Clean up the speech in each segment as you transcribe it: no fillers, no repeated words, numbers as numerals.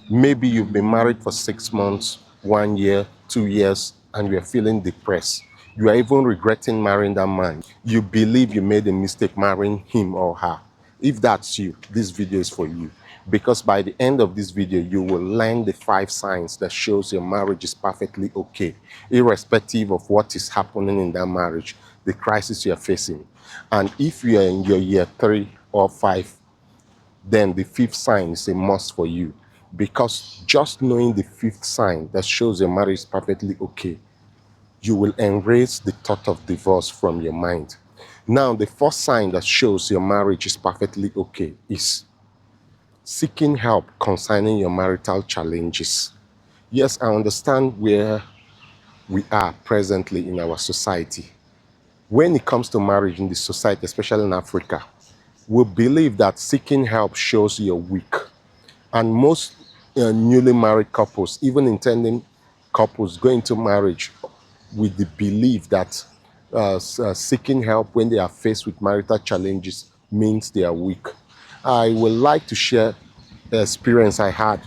Maybe you've been married for 6 months, 1 year, 2 years, and you're feeling depressed. You are even regretting marrying that man. You believe you made a mistake marrying him or her. If that's you, this video is for you. Because by the end of this video, you will learn the 5 signs that shows your marriage is perfectly okay, irrespective of what is happening in that marriage, the crisis you're facing. And if you're in your year 3 or 5, then the 5th sign is a must for you, because just knowing the 5th sign that shows your marriage is perfectly okay, you will erase the thought of divorce from your mind. Now, the first sign that shows your marriage is perfectly okay is seeking help concerning your marital challenges. Yes, I understand where we are presently in our society. When it comes to marriage in this society, especially in Africa, we believe that seeking help shows you're weak. And most newly married couples, even intending couples, go into marriage with the belief that seeking help when they are faced with marital challenges means they are weak. I would like to share the experience I had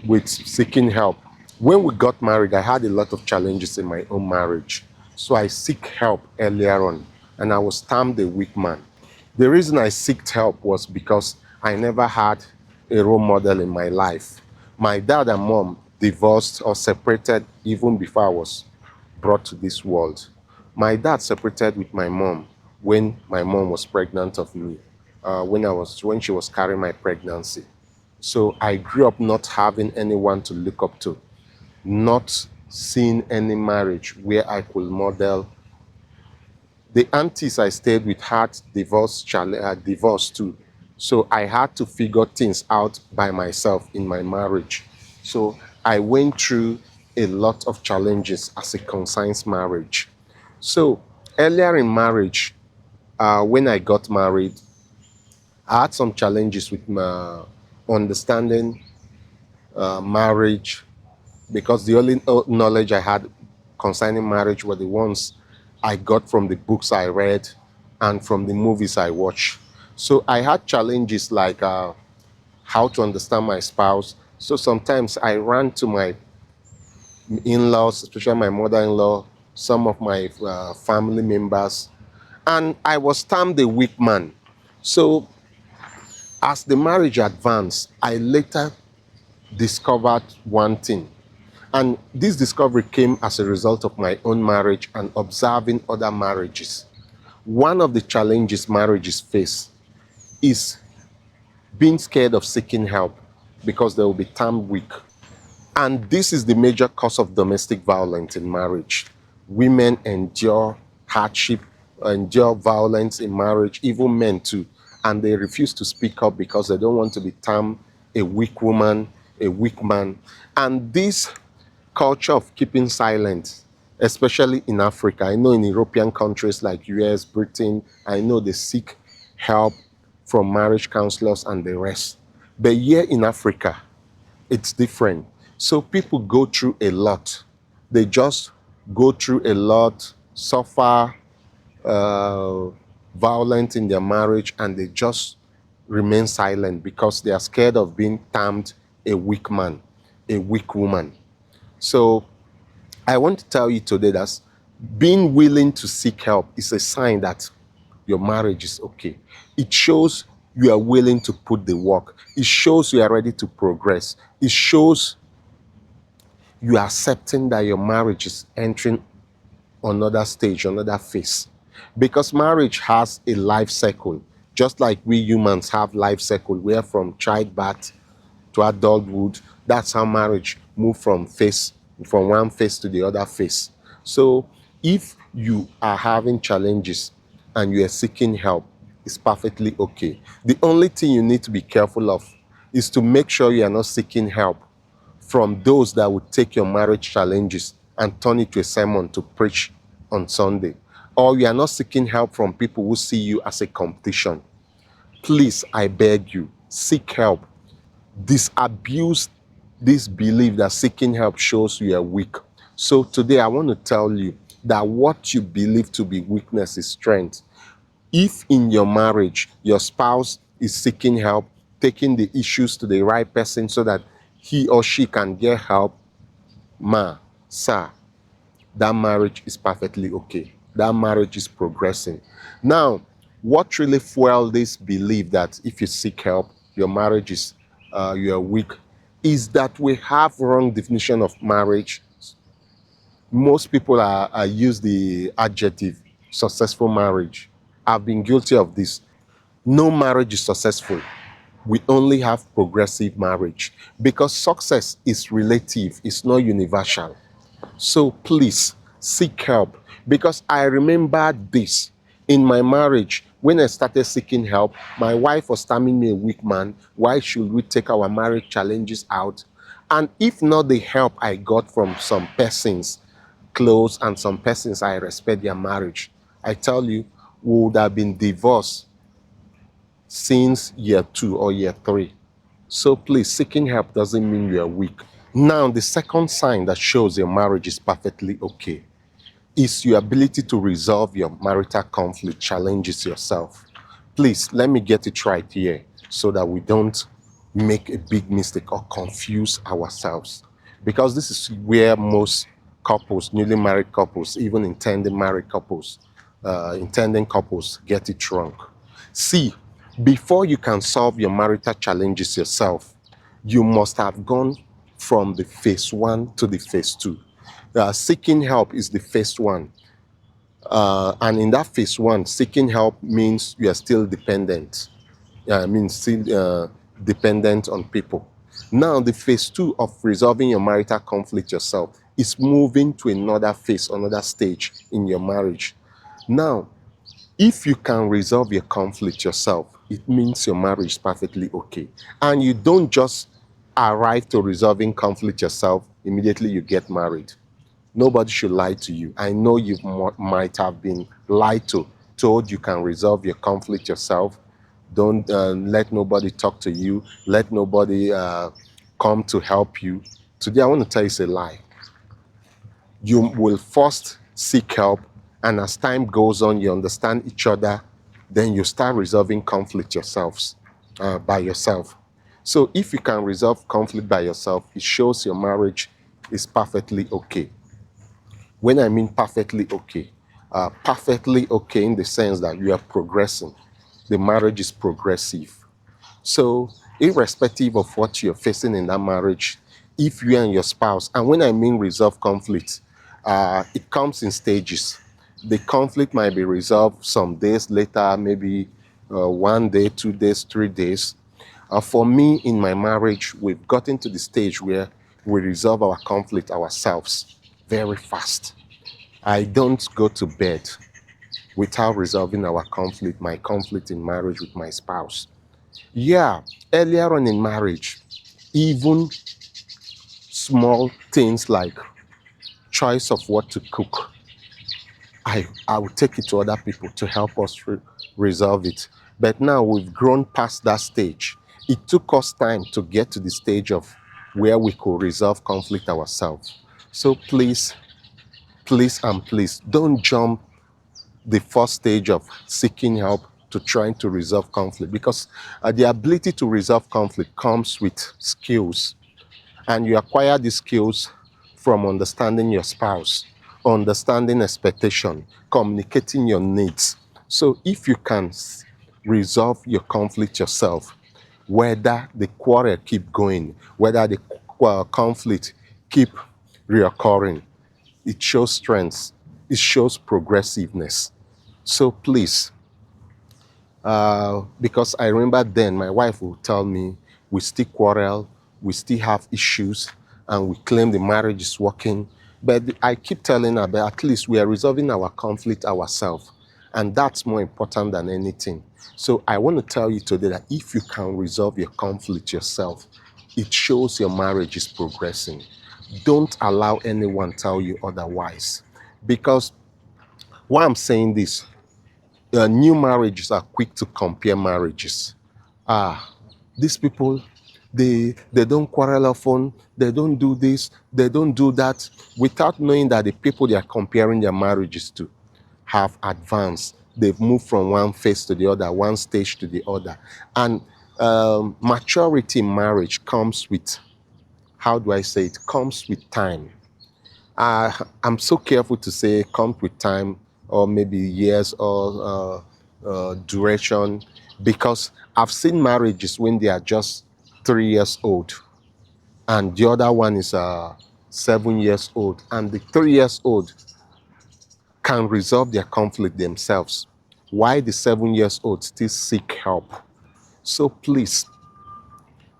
with seeking help. When we got married, I had a lot of challenges in my own marriage. So I seek help earlier on, and I was termed a weak man. The reason I sought help was because I never had a role model in my life. My dad and mom divorced or separated even before I was brought to this world. My dad separated with my mom when my mom was pregnant of me, when she was carrying my pregnancy. So I grew up not having anyone to look up to, not seeing any marriage where I could model. The aunties I stayed with had divorce too. So I had to figure things out by myself in my marriage. So I went through a lot of challenges as it concerns marriage. So earlier in marriage, when I got married, I had some challenges with my understanding marriage, because the only knowledge I had concerning marriage were the ones I got from the books I read and from the movies I watched. So I had challenges like how to understand my spouse. So sometimes I ran to my in-laws, especially my mother-in-law, some of my family members, and I was termed a weak man. So as the marriage advanced, I later discovered one thing. And this discovery came as a result of my own marriage and observing other marriages. One of the challenges marriages face is being scared of seeking help because they will be termed weak. And this is the major cause of domestic violence in marriage. Women endure hardship, endure violence in marriage, even men too. And they refuse to speak up because they don't want to be termed a weak woman, a weak man. And this culture of keeping silent, especially in Africa. I know in European countries like US, Britain, I know they seek help from marriage counselors and the rest. But here in Africa, it's different. So people go through a lot. They just go through a lot, suffer violence in their marriage, and they just remain silent because they are scared of being termed a weak man, a weak woman. So I want to tell you today that being willing to seek help is a sign that your marriage is okay. It shows you are willing to put the work. It shows you are ready to progress. It shows you are accepting that your marriage is entering another stage, another phase. Because marriage has a life cycle, just like we humans have life cycle, where from childbirth to adulthood, that's how marriage move from one phase to the other phase. So if you are having challenges and you are seeking help, it's perfectly okay. The only thing you need to be careful of is to make sure you are not seeking help from those that would take your marriage challenges and turn it to a sermon to preach on Sunday. Or you are not seeking help from people who see you as a competition. Please, I beg you, seek help. Disabuse this belief that seeking help shows you are weak. So today I want to tell you that what you believe to be weakness is strength. If in your marriage your spouse is seeking help, taking the issues to the right person so that he or she can get help, ma, sir, that marriage is perfectly okay. That marriage is progressing. Now, what really fueled this belief that if you seek help, your marriage is you're weak, is that we have wrong definition of marriage. Most people are use the adjective successful marriage. I've been guilty of this. No marriage is successful. We only have progressive marriage because success is relative, it's not universal. So please seek help, because I remember this in my marriage. When I started seeking help, my wife was terming me a weak man. Why should we take our marriage challenges out? And if not the help I got from some persons close and some persons I respect their marriage, I tell you, we would have been divorced since year 2 or year 3. So please, seeking help doesn't mean you are weak. Now, the second sign that shows your marriage is perfectly okay is your ability to resolve your marital conflict challenges yourself. Please, let me get it right here so that we don't make a big mistake or confuse ourselves. Because this is where most couples, newly married couples, even intending couples get it wrong. See, before you can solve your marital challenges yourself, you must have gone from the phase 1 to the phase 2. Seeking help is the phase 1. And in that phase 1, seeking help means you are still dependent. Means still dependent on people. Now, the phase 2 of resolving your marital conflict yourself is moving to another phase, another stage in your marriage. Now, if you can resolve your conflict yourself, it means your marriage is perfectly okay. And you don't just arrive to resolving conflict yourself, immediately you get married. Nobody should lie to you. I know you might have been lied to, told you can resolve your conflict yourself. Don't let nobody talk to you. Let nobody come to help you. Today, I want to tell you it's a lie. You will first seek help, and as time goes on, you understand each other, then you start resolving conflict yourselves, by yourself. So if you can resolve conflict by yourself, it shows your marriage is perfectly okay. When I mean perfectly okay in the sense that you are progressing. The marriage is progressive. So, irrespective of what you're facing in that marriage, if you and your spouse, and when I mean resolve conflict, it comes in stages. The conflict might be resolved some days later, maybe 1 day, 2 days, 3 days. For me, in my marriage, we've gotten to the stage where we resolve our conflict ourselves very fast. I don't go to bed without resolving my conflict in marriage with my spouse. Yeah, earlier on in marriage, even small things like choice of what to cook, I would take it to other people to help us resolve it. But now we've grown past that stage. It took us time to get to the stage of where we could resolve conflict ourselves. So please, and please, don't jump the first stage of seeking help to trying to resolve conflict, because the ability to resolve conflict comes with skills, and you acquire these skills from understanding your spouse, understanding expectation, communicating your needs. So if you can resolve your conflict yourself, whether the quarrel keep going, whether the conflict keep reoccurring, it shows strength, it shows progressiveness. So please, because I remember then my wife would tell me we still quarrel, we still have issues, and we claim the marriage is working. But I keep telling her, but at least we are resolving our conflict ourselves. And that's more important than anything. So I want to tell you today that if you can resolve your conflict yourself, it shows your marriage is progressing. Don't allow anyone tell you otherwise. Because why I'm saying this, new marriages are quick to compare marriages. These people, they don't quarrel often, they don't do this, they don't do that, without knowing that the people they are comparing their marriages to have advanced. They've moved from one phase to the other, one stage to the other. And maturity in marriage comes with how do I say it, comes with time. I'm so careful to say comes with time, or maybe years, or duration, because I've seen marriages when they are just 3 years old, and the other one is 7 years old, and the 3 years old can resolve their conflict themselves, why the 7 years old still seek help. So please,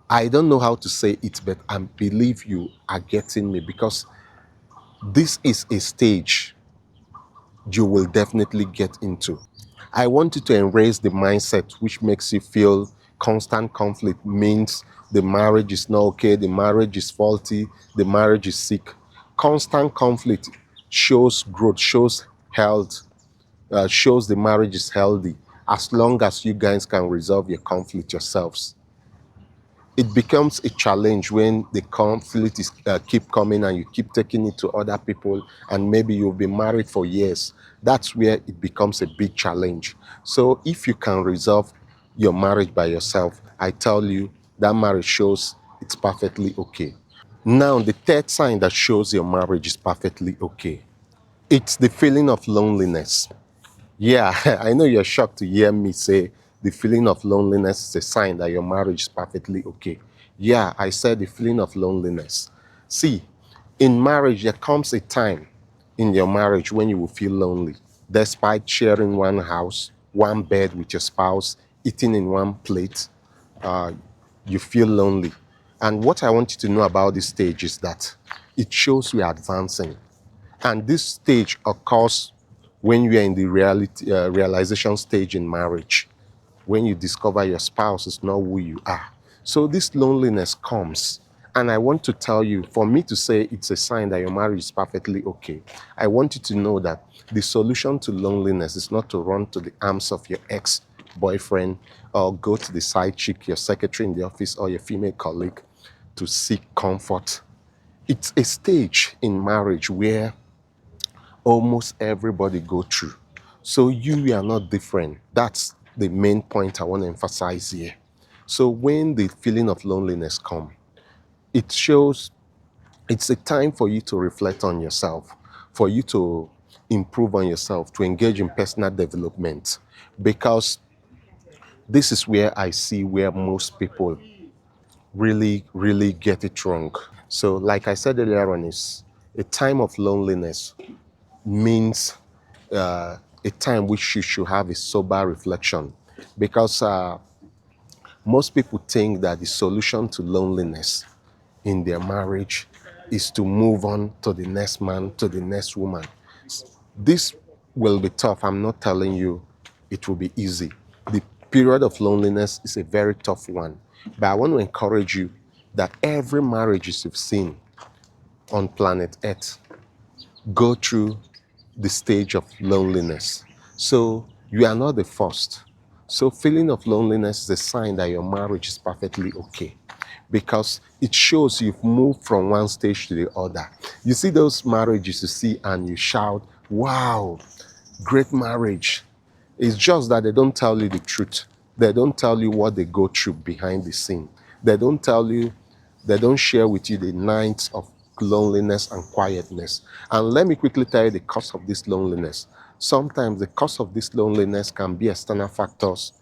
I don't know how to say it, but I believe you are getting me, because this is a stage you will definitely get into. I want you to embrace the mindset which makes you feel constant conflict means the marriage is not okay, the marriage is faulty, the marriage is sick. Constant conflict shows growth, shows health, shows the marriage is healthy, as long as you guys can resolve your conflict yourselves. It becomes a challenge when the conflict is keep coming and you keep taking it to other people, and maybe you've been married for years. That's where it becomes a big challenge. So if you can resolve your marriage by yourself, I tell you, that marriage shows it's perfectly okay. Now, the third sign that shows your marriage is perfectly okay, it's the feeling of loneliness. Yeah, I know you're shocked to hear me say the feeling of loneliness is a sign that your marriage is perfectly okay. Yeah, I said the feeling of loneliness. See, in marriage, there comes a time in your marriage when you will feel lonely, despite sharing one house, one bed with your spouse, eating in one plate. You feel lonely. And what I want you to know about this stage is that it shows we are advancing. And this stage occurs when you are in the realization stage in marriage, when you discover your spouse is not who you are. So this loneliness comes. And I want to tell you, for me to say it's a sign that your marriage is perfectly okay, I want you to know that the solution to loneliness is not to run to the arms of your ex-boyfriend, or go to the side chick, your secretary in the office, or your female colleague to seek comfort. It's a stage in marriage where almost everybody go through. So you are not different. That's the main point I want to emphasize here. So when the feeling of loneliness come, it shows it's a time for you to reflect on yourself, for you to improve on yourself, to engage in personal development, because this is where I see where most people really, really get it wrong. So like I said earlier on, is a time of loneliness means a time which you should have a sober reflection, because most people think that the solution to loneliness in their marriage is to move on to the next man, to the next woman. This will be tough. I'm not telling you it will be easy. The period of loneliness is a very tough one. But I want to encourage you that every marriage you've seen on planet Earth go through the stage of loneliness. So you are not the first. So feeling of loneliness is a sign that your marriage is perfectly okay, because it shows you've moved from one stage to the other. You see those marriages you see and you shout, wow, great marriage. It's just that they don't tell you the truth. They don't tell you what they go through behind the scene. They don't tell you, they don't share with you the nights of loneliness and quietness. And let me quickly tell you the cause of this loneliness. Sometimes the cause of this loneliness can be external factors,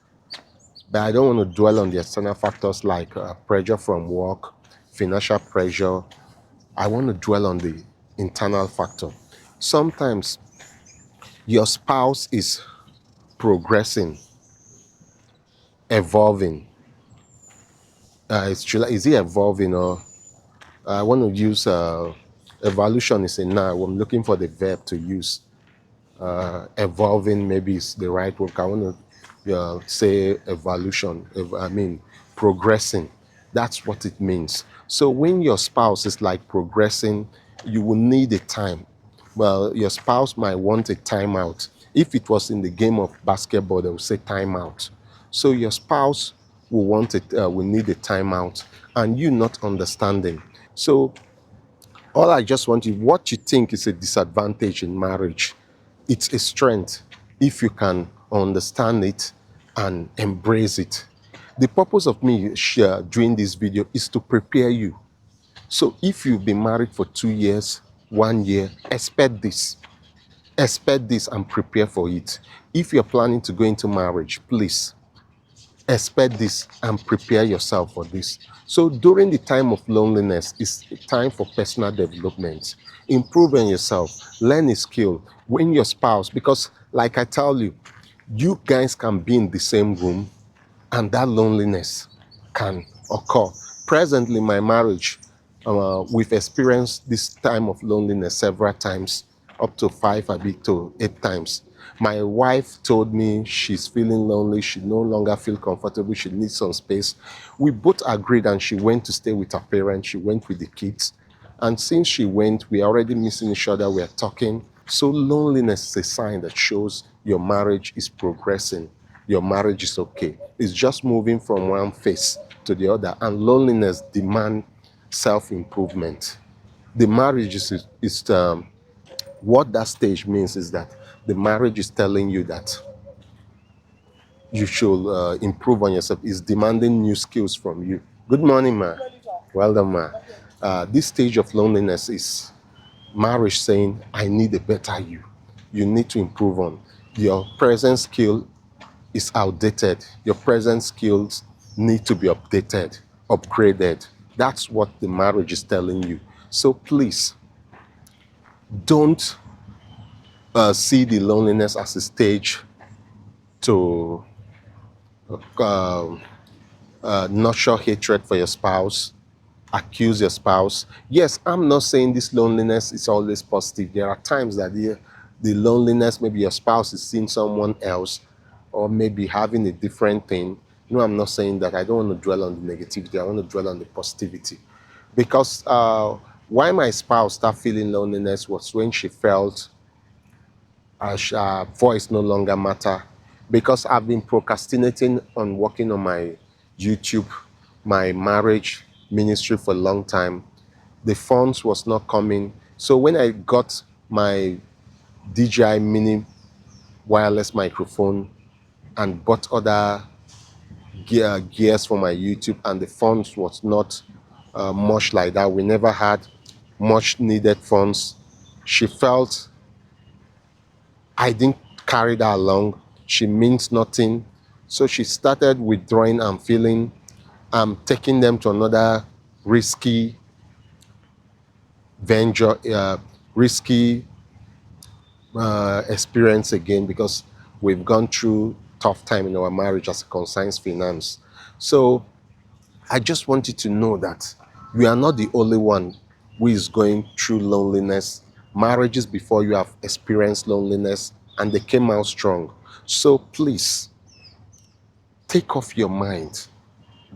but I don't want to dwell on the external factors like pressure from work, financial pressure. I want to dwell on the internal factor. Sometimes your spouse is progressing, evolving. Is he evolving, or I want to use evolution is a noun. I'm looking for the verb to use. Evolving maybe is the right word. I want to say evolution. I mean progressing. That's what it means. So when your spouse is like progressing, you will need a time. Well, your spouse might want a timeout. If it was in the game of basketball, they will say timeout. So your spouse will want it, will need a timeout, and you not understanding. So all I just want you, what you think is a disadvantage in marriage, it's a strength if you can understand it and embrace it. The purpose of me doing this video is to prepare you. So if you've been married for 2 years, 1 year, expect this and prepare for it. If you're planning to go into marriage, please expect this and prepare yourself for this. So during the time of loneliness, it's time for personal development. Improve on yourself, learn a skill, win your spouse, because like I tell you, you guys can be in the same room and that loneliness can occur. Presently, my marriage, we've experienced this time of loneliness several times, up to 5, a bit to 8 times. My wife told me she's feeling lonely, she no longer feel comfortable, she needs some space. We both agreed and she went to stay with her parents, she went with the kids. And since she went, we are already missing each other, we are talking. So loneliness is a sign that shows your marriage is progressing. Your marriage is okay. It's just moving from one phase to the other. And loneliness demands self-improvement. The marriage is what that stage means is that the marriage is telling you that you should improve on yourself. It's demanding new skills from you. Good morning, ma. Well done, ma. This stage of loneliness is marriage saying, I need a better you. You need to improve on. Your present skill is outdated. Your present skills need to be updated, upgraded. That's what the marriage is telling you. So please, don't see the loneliness as a stage to uh, nurture hatred for your spouse, accuse your spouse. Yes, I'm not saying this loneliness is always positive. There are times that the loneliness, maybe your spouse is seeing someone else or maybe having a different thing. No, I'm not saying that. I don't want to dwell on the negativity. I want to dwell on the positivity. Because why my spouse started feeling loneliness was when she felt her voice no longer matter, because I've been procrastinating on working on my YouTube, my marriage ministry for a long time. The funds was not coming. So when I got my DJI mini wireless microphone and bought other gears for my YouTube, and the funds was not much like that. We never had much needed funds. She felt I didn't carry that along. She means nothing. So she started withdrawing and feeling I'm taking them to another risky venture, risky experience again, because we've gone through tough time in our marriage as it concerns finance. So I just want you to know that you are not the only one who is going through loneliness. Marriages before you have experienced loneliness and they came out strong. So please take off your mind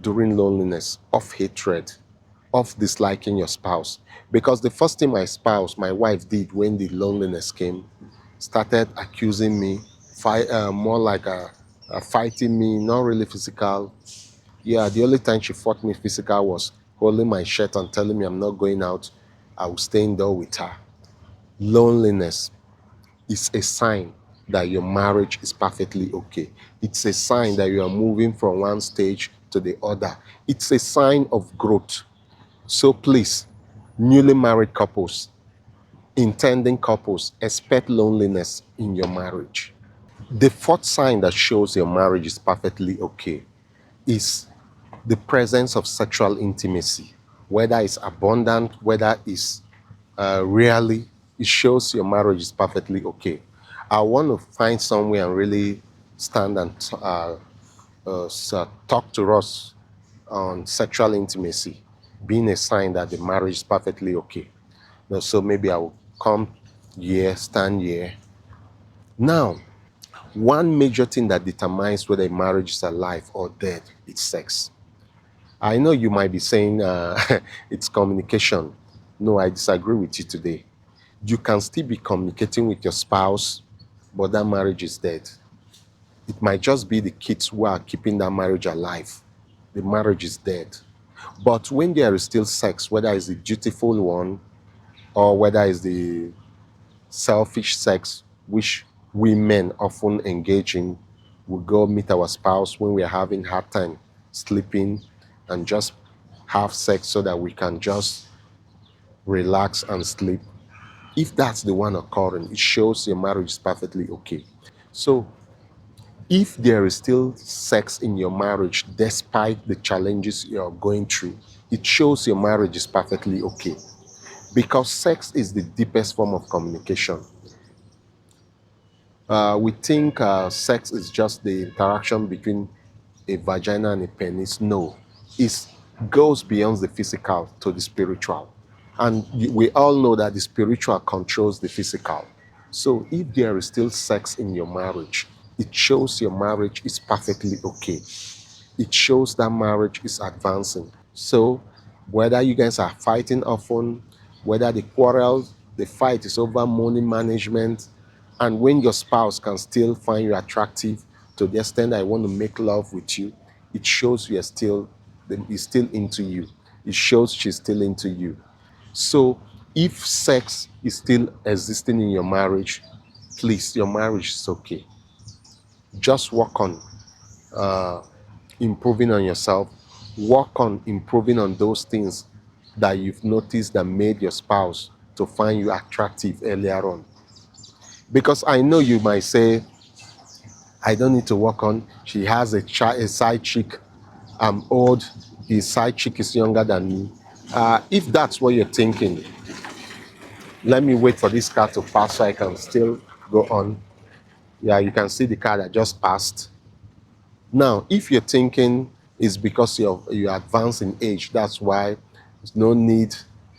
during loneliness of hatred, of disliking your spouse. Because the first thing my wife did when the loneliness came, started accusing me, more like fighting me, not really physical. Yeah, the only time she fought me physical was holding my shirt and telling me I'm not going out. I will stay indoor with her. Loneliness is a sign that your marriage is perfectly okay. It's a sign that you are moving from one stage to the other. It's a sign of growth. So please, newly married couples, intending couples, expect loneliness in your marriage. The fourth sign that shows your marriage is perfectly okay is the presence of sexual intimacy, whether it's abundant, whether it's rarely, it shows your marriage is perfectly okay. I want to find somewhere and really stand and talk to us on sexual intimacy being a sign that the marriage is perfectly okay. So maybe I will come here, stand here. Now, one major thing that determines whether a marriage is alive or dead is sex. I know you might be saying it's communication. No, I disagree with you today. You can still be communicating with your spouse, but that marriage is dead. It might just be the kids who are keeping that marriage alive. The marriage is dead. But when there is still sex, whether it's the dutiful one or whether it's the selfish sex, which women often engage in, we go meet our spouse when we are having hard time sleeping and just have sex so that we can just relax, and sleep, if that's the one occurring, it shows your marriage is perfectly okay. So if there is still sex in your marriage despite the challenges you're going through, it shows your marriage is perfectly okay. Because sex is the deepest form of communication. We think sex is just the interaction between a vagina and a penis. No, it goes beyond the physical to the spiritual. And we all know that the spiritual controls the physical. So if there is still sex in your marriage, it shows your marriage is perfectly okay. It shows that marriage is advancing. So whether you guys are fighting often, whether the quarrel, the fight is over money management, and when your spouse can still find you attractive to the extent that I want to make love with you, it shows you're still, he's still into you. It shows she's still into you. So if sex is still existing in your marriage, please, your marriage is okay. Just work on improving on yourself. Work on improving on those things that you've noticed that made your spouse to find you attractive earlier on. Because I know you might say, I don't need to work on. She has a side chick. I'm old. His side chick is younger than me. If that's what you're thinking, let me wait for this car to pass so I can still go on. Yeah, you can see the car that just passed. Now, if you're thinking it's because you're advanced in age, that's why there's no need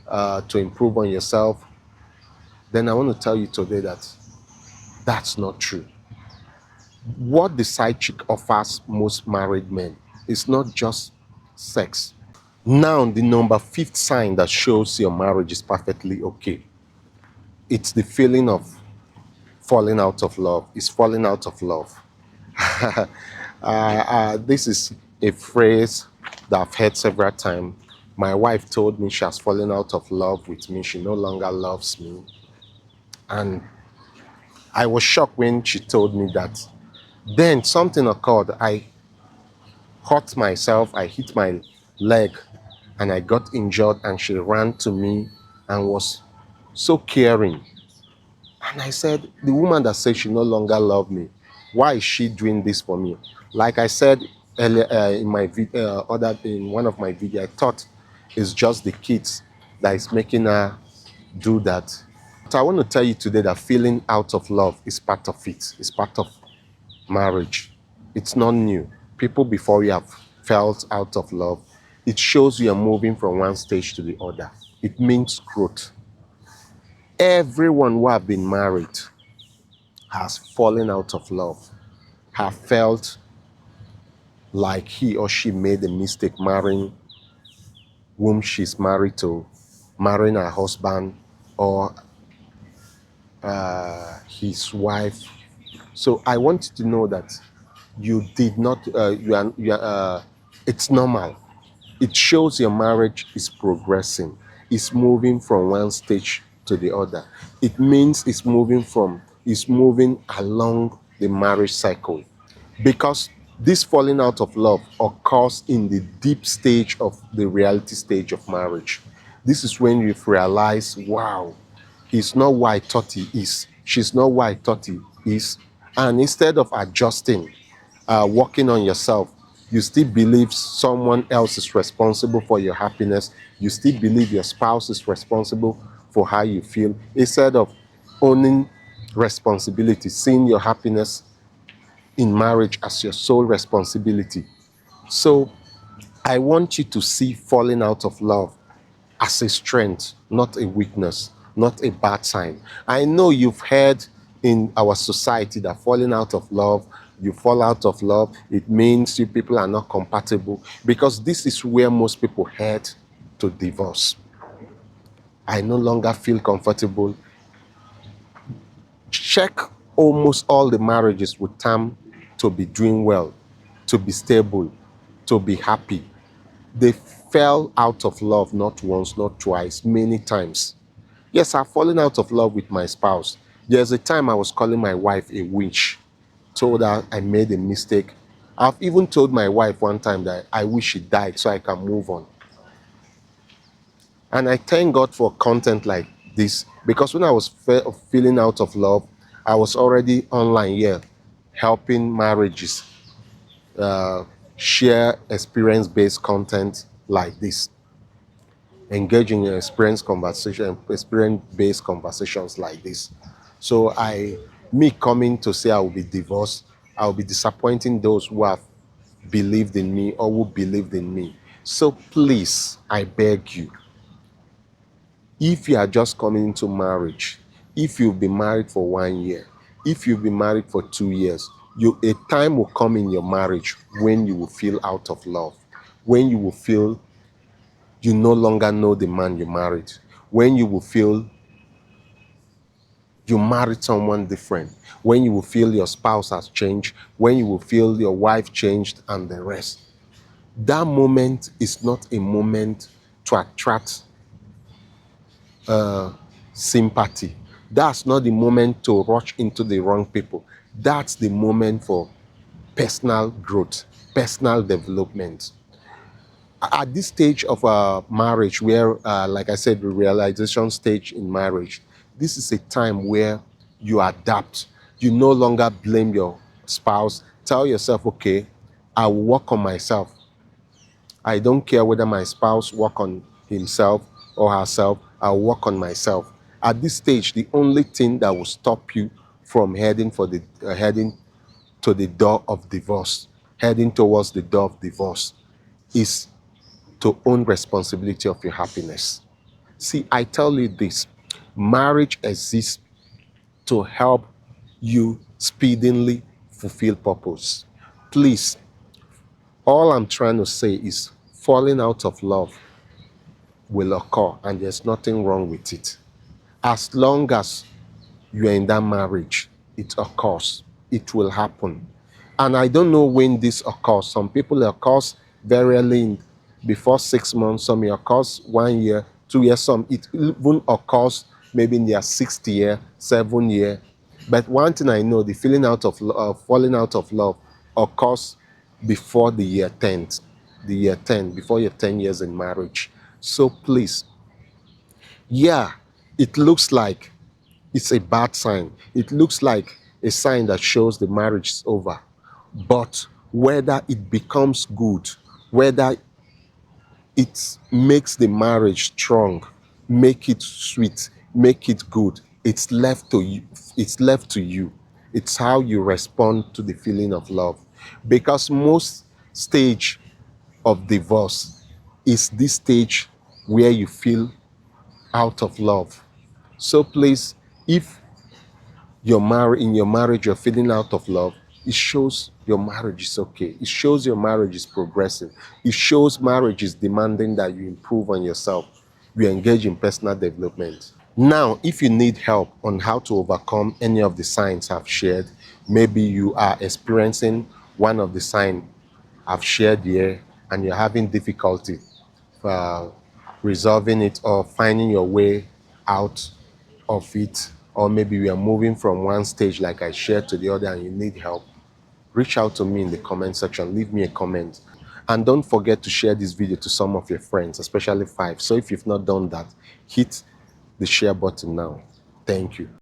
to improve on yourself, then I want to tell you today that that's not true. What the side chick offers most married men is not just sex. Now, the number fifth sign that shows your marriage is perfectly okay. It's the feeling of falling out of love. It's falling out of love. This is a phrase that I've heard several times. My wife told me she has fallen out of love with me. She no longer loves me. And I was shocked when she told me that. Then something occurred. I hurt myself. I hit my leg and I got injured. And she ran to me and was so caring. And I said, the woman that said she no longer loved me, why is she doing this for me? Like I said earlier in my in one of my videos, I thought it's just the kids that is making her do that. But I want to tell you today that feeling out of love is part of it. It's part of marriage. It's not new. People before you have felt out of love. It shows you are moving from one stage to the other. It means growth. Everyone who have been married has fallen out of love, have felt like he or she made a mistake marrying whom she's married to, marrying her husband or his wife. So I want you to know that you did not, it's normal. It shows your marriage is progressing. It's moving from one stage to the other. It means it's moving along the marriage cycle. Because this falling out of love occurs in the deep stage of the reality stage of marriage. This is when you realize, wow, he's not what I thought he is. She's not what I thought he is. And instead of adjusting, working on yourself, you still believe someone else is responsible for your happiness. You still believe your spouse is responsible for how you feel. Instead of owning responsibility, seeing your happiness in marriage as your sole responsibility. So I want you to see falling out of love as a strength, not a weakness, not a bad sign. I know you've heard in our society that falling out of love, you fall out of love, it means you people are not compatible, because this is where most people head to divorce. I no longer feel comfortable. Check almost all the marriages with term to be doing well, to be stable, to be happy. They fell out of love not once, not twice, many times. Yes, I've fallen out of love with my spouse. There's a time I was calling my wife a witch, told her I made a mistake. I've even told my wife one time that I wish she died so I can move on. And I thank God for content like this, because when I was feeling out of love, I was already online here helping marriages share experience-based content like this, engaging in experience-based conversations like this. So me coming to say I will be divorced, I will be disappointing those who have believed in me or who believed in me. So please, I beg you, if you are just coming into marriage, if you've been married for 1 year, if you've been married for 2 years, a time will come in your marriage when you will feel out of love, when you will feel you no longer know the man you married, when you will feel you married someone different, when you will feel your spouse has changed, when you will feel your wife changed, and the rest. That moment is not a moment to attract sympathy. That's not the moment to rush into the wrong people. That's the moment for personal growth, personal development. At this stage of a marriage, where, like I said, the realization stage in marriage, this is a time where you adapt. You no longer blame your spouse. Tell yourself, okay, I will work on myself. I don't care whether my spouse work on himself or herself. I'll work on myself. At this stage, the only thing that will stop you from heading to the door of divorce, heading towards the door of divorce, is to own responsibility of your happiness. See, I tell you this: marriage exists to help you speedily fulfill purpose. Please, all I'm trying to say is falling out of love will occur, and there's nothing wrong with it. As long as you are in that marriage, it occurs. It will happen. And I don't know when this occurs. Some people it occurs very early before 6 months. Some it occurs 1 year, 2 years. Some it even occurs maybe in their 6th year, 7th year. But one thing I know, the feeling out of falling out of love occurs before the year 10, before your 10 years in marriage. So please, yeah, it looks like it's a bad sign. It looks like a sign that shows the marriage is over. But whether it becomes good, whether it makes the marriage strong, make it sweet, make it good, it's left to you. It's left to you. It's how you respond to the feeling of love. Because most stage of divorce is this stage where you feel out of love. So please, if in your marriage you're feeling out of love, it shows your marriage is okay. It shows your marriage is progressing. It shows marriage is demanding that you improve on yourself. You engage in personal development. Now, if you need help on how to overcome any of the signs I've shared, maybe you are experiencing one of the signs I've shared here and you're having difficulty uh, resolving it or finding your way out of it, or maybe we are moving from one stage like I shared to the other and you need help, reach out to me in the comment section. Leave me a comment. And don't forget to share this video to some of your friends, especially 5. So if you've not done that, hit the share button now. Thank you.